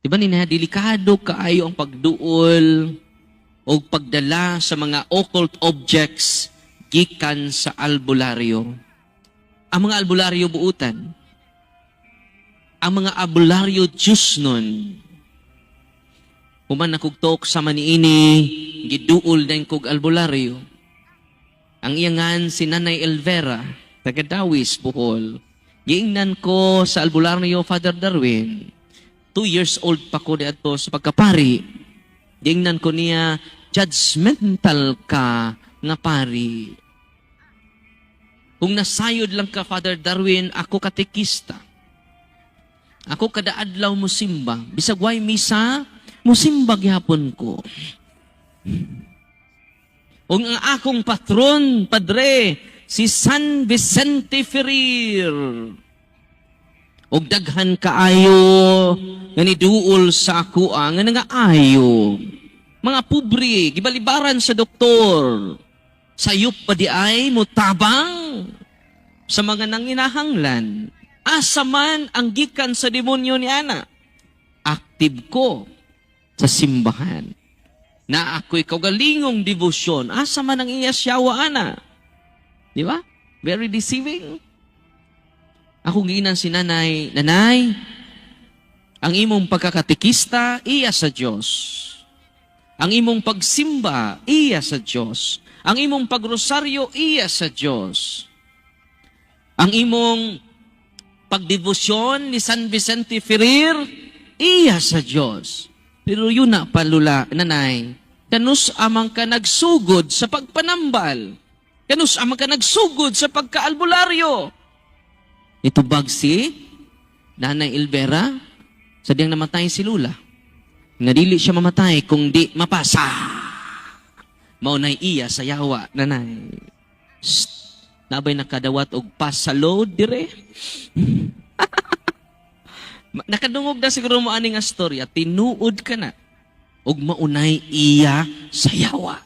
Diba nina, delikado kaayo ang pagduol o pagdala sa mga occult objects gikan sa albularyo. Ang mga albularyo buutan, ang mga albularyo Diyos nun, human nakugtok sa maniini, giduol din kog albularyo. Ang iyangan si Nanay Elvera, taga Dawis, Bohol. Giingnan ko sa albularyo, Father Darwin. 2 years old pa ko dito sa pagkapari. Giingnan ko niya, judgmental ka nga pari. Kung nasayod lang ka, Father Darwin, ako katekista. Ako kada adlaw musimba. Bisag way misa, musimba gyapon ko. Ug ang akong patron, padre, si San Vicente Ferrer. Og daghan kaayo nga niduol sa ako nga nangaayo. Mga pobre, gibalibaran sa doktor. Sayop pa di ay mutabang sa mga nanginahanglan. Asa man ang gikan sa demonyo ni ana. Active ko sa simbahan. Na ako'y kaugalingong debosyon. Asa man ang iyasyawa ana. Di ba? Very deceiving. Ako ginan si Nanay, Nanay, ang imong pagkakatikista, iya sa Diyos. Ang imong pagsimba, iya sa Diyos. Ang imong pagrosaryo, iya sa Diyos. Ang imong pagdebosyon ni San Vicente Ferrer, iya sa Diyos. Pero yun na, palula, Nanay, kanus amang ka nagsugod sa pagpanambal. Kanus amang ka nagsugod sa pagkaalbularyo. Ito bagsi, Nanay Elvera, sadyang namatay si Lula. Nadili siya mamatay kung di mapasa. Maunay iya sa yawa, Nanay. Shh, nabay nakadawat og pasalo dire. Nakadungog na siguro mo aning astorya, tinuod ka na. Og maunay iya sa yawa.